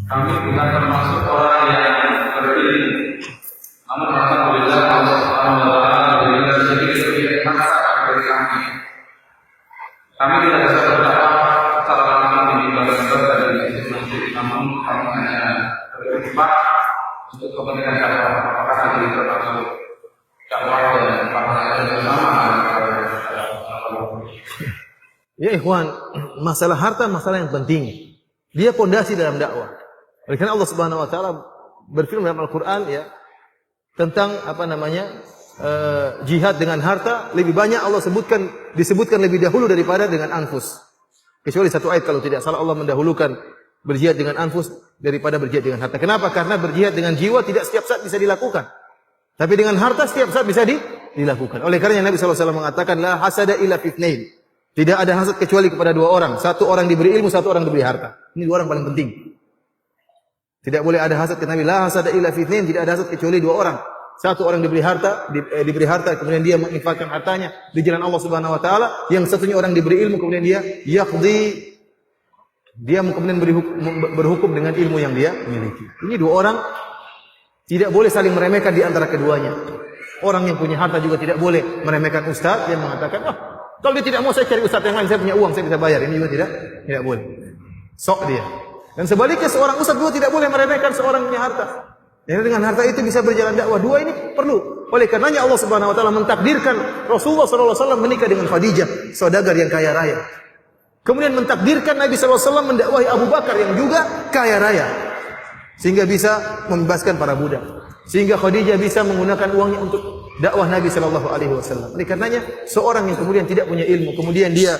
kami bukan termasuk orang yang berilmu. Namun alhamdulillah Allah Subhanahu wa taala berikan sedikit lebih manfaat dari kami. Kami tidak bisa berdakwah secara langsung di lembaga dari masjid, namun kami hanya berkhidmat untuk kepentingan dakwah. Apakah hal ini termasuk dakwah dan pahala bersama? Ya ikhwan, masalah harta masalah yang penting. Dia pondasi dalam dakwah. Oleh karena Allah Subhanahu wa taala berfirman dalam Al-Qur'an ya tentang jihad dengan harta lebih banyak Allah disebutkan lebih dahulu daripada dengan anfus. Kecuali satu ayat kalau tidak salah Allah mendahulukan berjihad dengan anfus daripada berjihad dengan harta. Kenapa? Karena berjihad dengan jiwa tidak setiap saat bisa dilakukan. Tapi dengan harta setiap saat bisa dilakukan. Oleh karena Nabi SAW mengatakan la hasada illa fitnain. Tidak ada hasad kecuali kepada dua orang. Satu orang diberi ilmu, satu orang diberi harta. Ini dua orang paling penting. Tidak boleh ada hasad kata Nabi, la hasada illa fitnain, tidak ada hasad kecuali dua orang. Satu orang diberi harta, kemudian dia menginfakkan hartanya di jalan Allah Subhanahu wa taala, yang satunya orang diberi ilmu kemudian dia kemudian berhukum dengan ilmu yang dia miliki. Ini dua orang tidak boleh saling meremehkan di antara keduanya. Orang yang punya harta juga tidak boleh meremehkan ustaz yang mengatakan, kalau dia tidak mau saya cari ustaz yang lain, saya punya uang, saya bisa bayar. Ini juga tidak boleh. Sok dia. Dan sebaliknya seorang ustaz juga tidak boleh meremehkan seorang punya harta. Jadi dengan harta itu bisa berjalan dakwah. Dua ini perlu. Oleh karenanya Allah Subhanahu wa taala mentakdirkan Rasulullah sallallahu alaihi wasallam menikah dengan Khadijah, saudagar yang kaya raya. Kemudian mentakdirkan Nabi sallallahu alaihi wasallam mendakwahi Abu Bakar yang juga kaya raya. Sehingga bisa membebaskan para budak. Sehingga Khadijah bisa menggunakan uangnya untuk dakwah Nabi sallallahu alaihi wasallam. Oleh karenanya seorang yang kemudian tidak punya ilmu, kemudian dia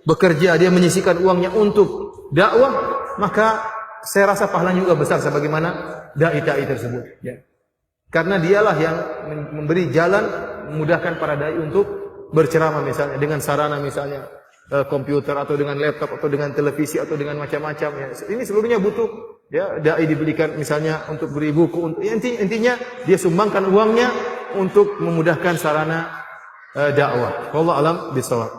bekerja, dia menyisihkan uangnya untuk dakwah, maka saya rasa pahalanya juga besar sebagaimana dai tersebut. Ya. Karena dialah yang memberi jalan, memudahkan para dai untuk berceramah misalnya dengan sarana misalnya komputer atau dengan laptop atau dengan televisi atau dengan macam-macam. Ya. Ini seluruhnya butuh. Ya, dai dibelikan misalnya untuk beri buku, untuk intinya dia sumbangkan uangnya untuk memudahkan sarana dakwah. Wallahu alam bishawab.